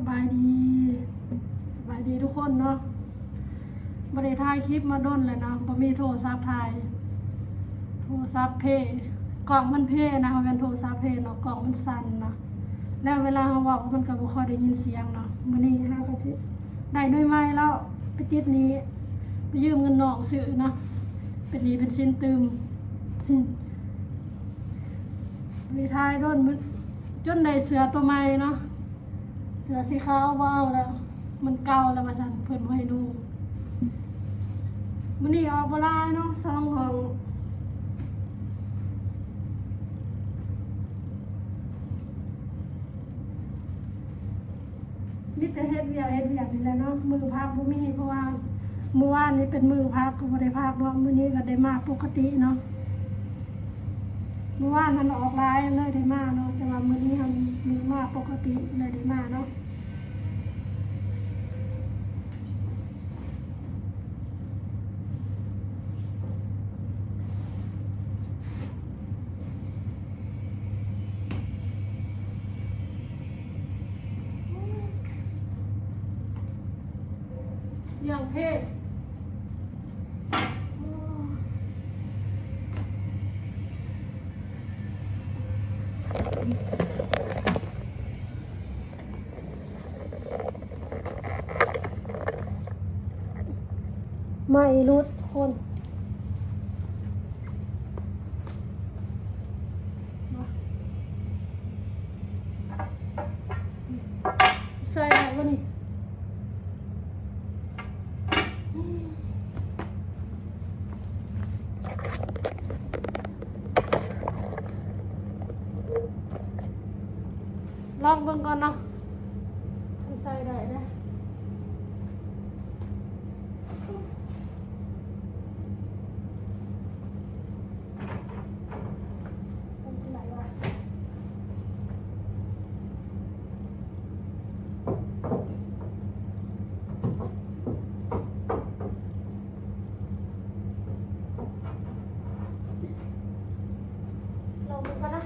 บายดีสบายดีทุกคนเนาะบ่ได้ถ่ายคลิปมาด้นเลยเนาะบ่มีโทรศัพท์ถ่ายโทรศัพท์กล่องมันนะเป็นโทรศัพท์เนาะกล่องมันสั่นเนาะแล้วเวลาเราเว้ามันก็บ่ค่อยได้ยินเสียงเนาะมื้อนี้เฮาก็สิได้ด้วยไม้แล้วไปติดนี้ไปยืมเงินน้องซื้อเนาะเป็นหนี้เป็นสินตืมมีถ่ายด้นจนได้เสือตัวใหม่เนาะเสือสีขาวว้าวแล้วมันเก่าแล้วมาสั่นเพิ่นบ่ให้ดูมื้อนี้ออกบ่หลายเนาะ2ห้องมีแต่เฮ็ดเวียกนี่แหละเนาะมือพักบ่มีเพราะว่ามื้อวานนี้เป็นมื้อพักก็บ่ได้พักเนาะมื้อนี้ก็ได้มาปกติเนาะมื้อวานมันออกหลายเลยได้มาเนาะแต่ว่ามื้อนี้มันมีมาปกติเลยได้มาเนาะอย่างเพศไม่รู้คนใส่อะไรวะนี่ลองเบิ่งก่อนเนาะใส่ได้นะลองเบิ่งก่อนนะ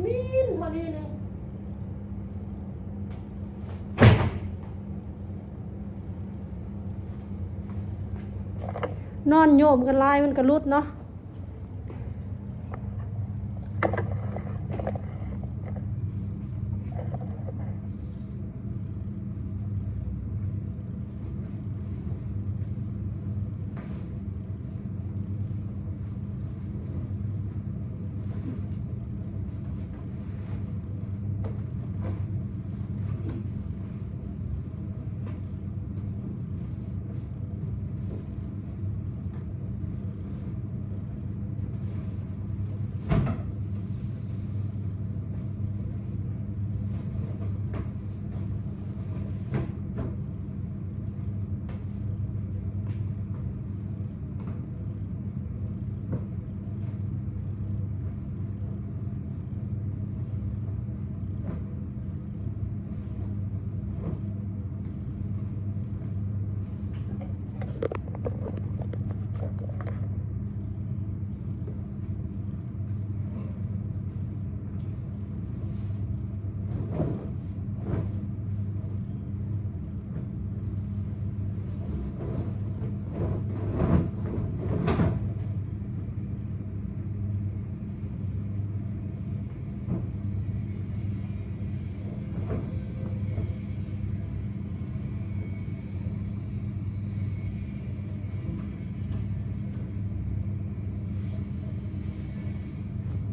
มีนพอดีนึงนอนโยมกันลายมันก็รุดเนาะ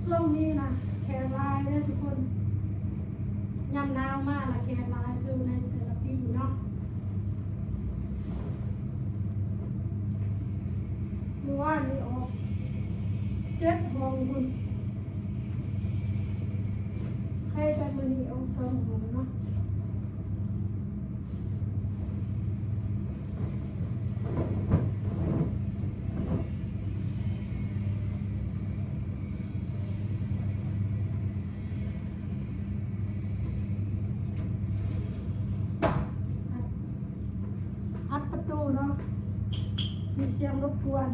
ช่วงนี้นะแขนลายเนี่ยทุกคนยำหนาวมากละแขนลายคือในแต่ละปีเนาะเมื่อวานนี้ออก7 ห้องคุณใครจะมือนี้ออก2 ห้องเนาะ งรบกวน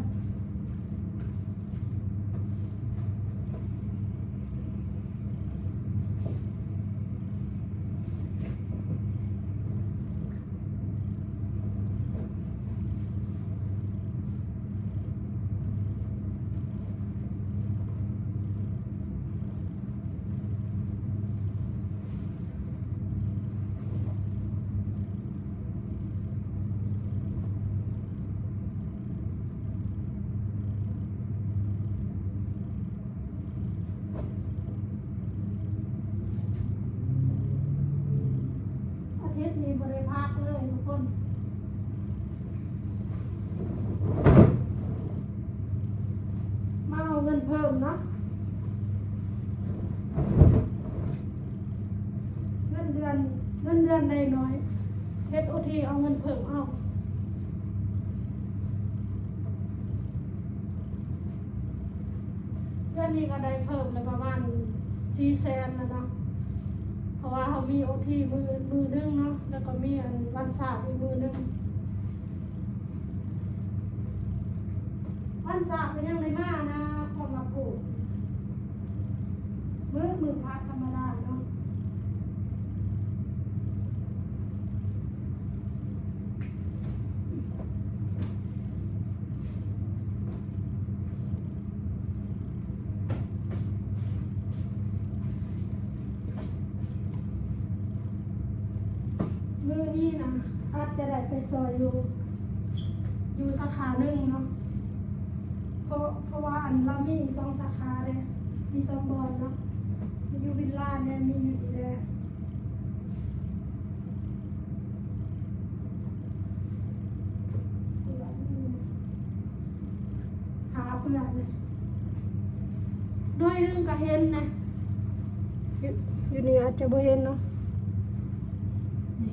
อาทิตย์นี้บริภาคเลยทุกคนมาเอาเงินเพิ่มเนาะเงินเดือนได้น้อยเฮ็ดโอทีเอาเงินเพิ่มเอาเดือนนี้ก็ได้เพิ่มเลยประมาณ400,000แล้วเนาะเพราะว่าเขามีโอทีมือนึงเนาะแล้วก็มีวันศาสตร์อีกมือนึงวันศาสตร์เป็นยังไงมานะความมาปลูกมือพักธรรมดาเนาะมือนี้นะอาจจะได้ไปซอยอยู่สาขาหนึ่งเนาะเพราะว่าเรามี2 สาขาเลยมี2 บอนเนาะมีอยู่วิลล่าเนี่ยมีอยู่ดีเลยหาเปลือกเลยด้วยนึงก็เห็นนะอยู่นี่อาจจะบ่เห็นเนาะนี่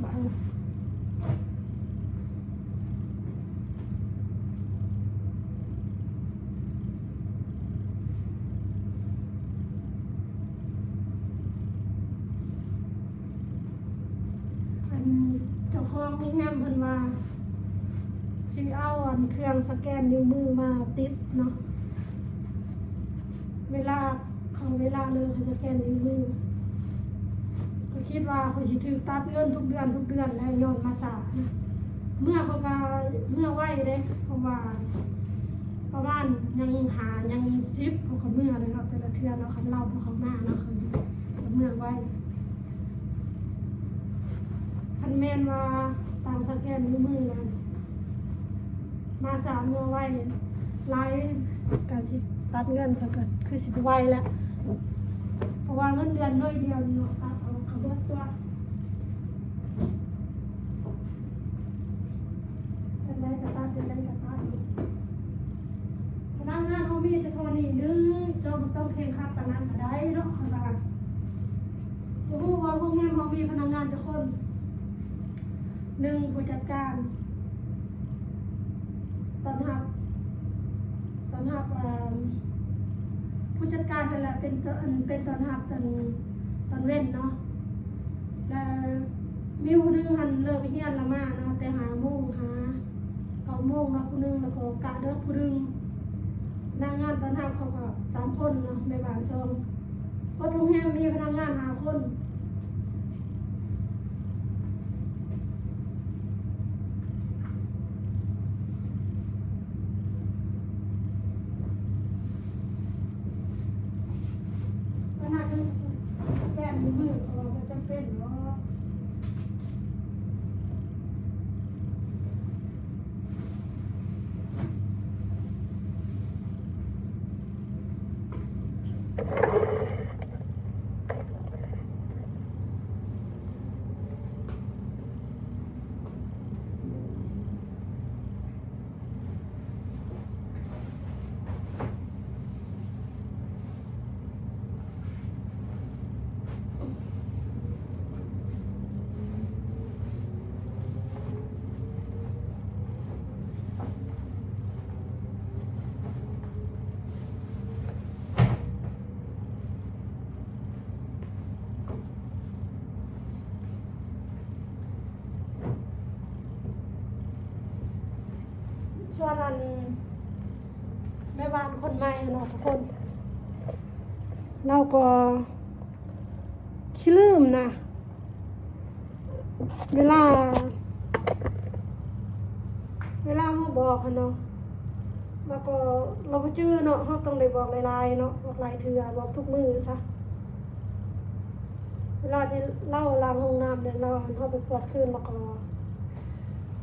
บังเจ้าของโรงแรมเพิ่นว่าสิเอาเครื่องสแกนนิ้วมือมาติดเนาะเวลาเลยเขาสแกนนิ้วมือเขาคิดว่าเขาสิถือตัดเงินทุกเดือนแล้วย้อนมาสานะเมื่อเขาก็เมื่อไหวเด้เพราะว่าประมาณยัง10เขาก็เมื่อเลยเนาะแต่ละเทื่อเนาะคันเล่าพวกเขามาเนาะเขาเมื่อไหวคันแม่นว่าตามสแกนนิ้วมือนั้นมาสามเมื่อไหวไลฟ์การสิตัดเงินก็คือสิไหวแล้วเพราะว่าเงินเดือนน้อยเดียวเนาะตัดเอาเขาเบิดตัวเป็นไรก็ตัดพนักงานเขามีแต่เท่านี้นึงเจ้าต้องแข่งขันปานนั้นก็ได้เนาะเขาว่าบ่ฮู้ว่าพวกแม่เขามีพนักงานจักคน1ผู้จัดการตอนหับผู้จัดการนั่นแหละเป็นตอนหับตอนเว้นเนาะแล้วมีผู้นึงหันเลิกไปเฮียนละมาเนาะแต่หา9 โมงเนาะผู้นึงแล้วก็กะเด้อผู้นึงพนักงานตอนหับเขาก็3 คนเนาะในบ้านช่องก็โรงแรมมีพนักงาน5 คนแก้มือเขาก็จำเป็นเนาะ ส่วนอันแม่บ้านคนใหม่เนาะทุกคนเราก็ขี้ลืมนะเวลาเขาบอกเนาะแล้วก็เราก็จื้อเนาะเขาต้องได้บอกหลายๆเนาะบอกหลายเทื่อบอกทุกมื้อซะเวลาที่เราล้างห้องน้ำเนี่ยเราเขาไปกวาดคืนแล้วก็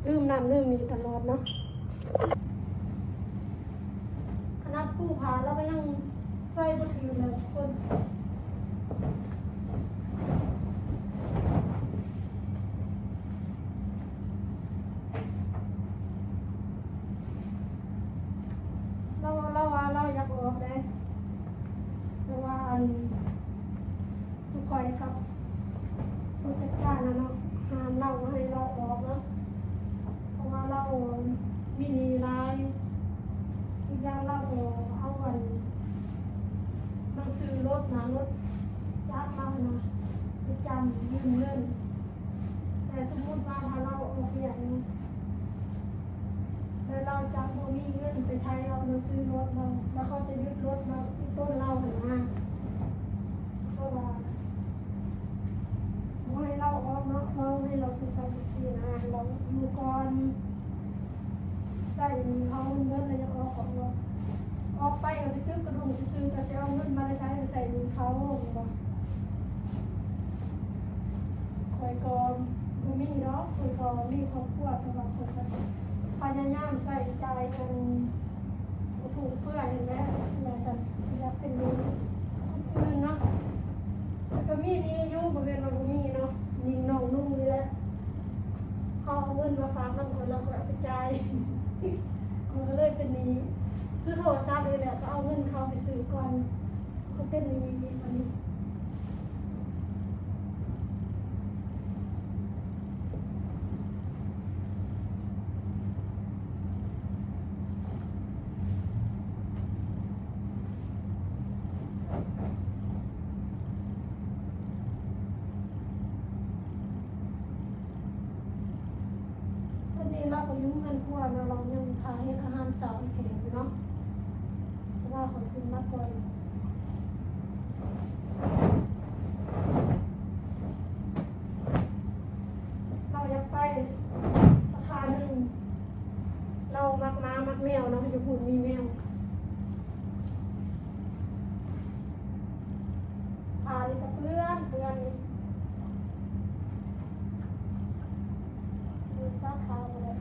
ลืมน้ำลืมมีตลอดเนาะขนาดผู้พาเราก็ยังใส่บ่ถือเลยทุกคนเราอยากออกได้แต่ว่าทุกคนครับผู้จัดการนะเนาะห้ามเราให้เราออกเนาะเพราะว่าเรามีหนี้หลายอีกอย่างเราเอาหนังสือรถนะรถจัดมานะไปจำยืมเงินแต่สมมติว่าถ้าเราออกอย่างนี้แล้วเราจะบ่มีเงินไปไทยเราซื้อรถเราแล้วเขาจะยึดรถเราที่ต้นเราหันมาเพราะว่าให้เราออกเนาะเราให้เราคือการที่นะเราอยู่ก่อนใส่เขาเงินอะไรจะออกของเราออกไปเอาไปซื้อกระดูกซื้อจะใช้เอาเงินมาใช้ใส่เขาคอยกองมีเนาะคอยกองมีครอบครัวสำหรับคนพยายามใส่ใจกันถูกเพื่อเห็นไหมอย่าฉันอยากเป็นนี้คนอื่นเนาะแล้วก็มีนี่ยุ่งบริเวณเรามีเนาะมีน้องนุ่งนี่แหละเขาเอาเงินมาฝากนั่งคนเราก็เอาไปจ่ายมันก็เลยเป็นนี้คือโทรศัพท์เลยแหละก็เอาเงินเขาไปซื้อก่อนก็เป็นนี้อันนี้เราก็ยุ่งกันกว่าเรายังทานอาหารเสาร์แข็งเนาะเพราะว่าขอขึ้นมากกว่าเราอยากไปสาขาหนึ่งเรามักม้ามักแมวเนาะอยู่หุ่นมีแมวพาเลยกับเพื่อนดูสาขาเลย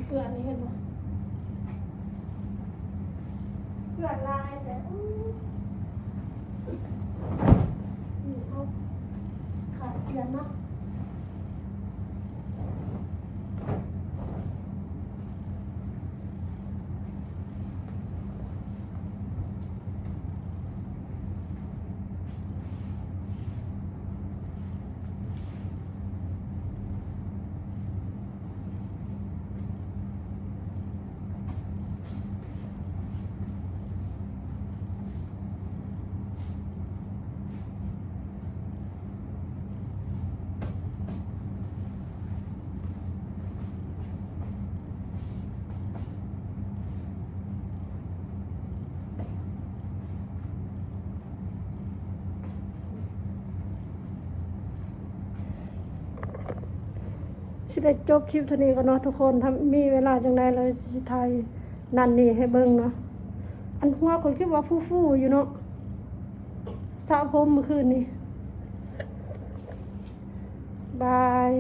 เกลือนี่เห็นไหมเกลือลายแต่เอาขาดเกลือเนาะสิได้จบคลิปเท่านี้ก็เนาะทุกคนถ้ามีเวลาจังไดเราสิถ่ายนั่นนี่ให้เบิ่งเนาะอันหัวก็คิดว่าฟูๆอยู่เนาะสระผมเมื่อคืนนี้บาย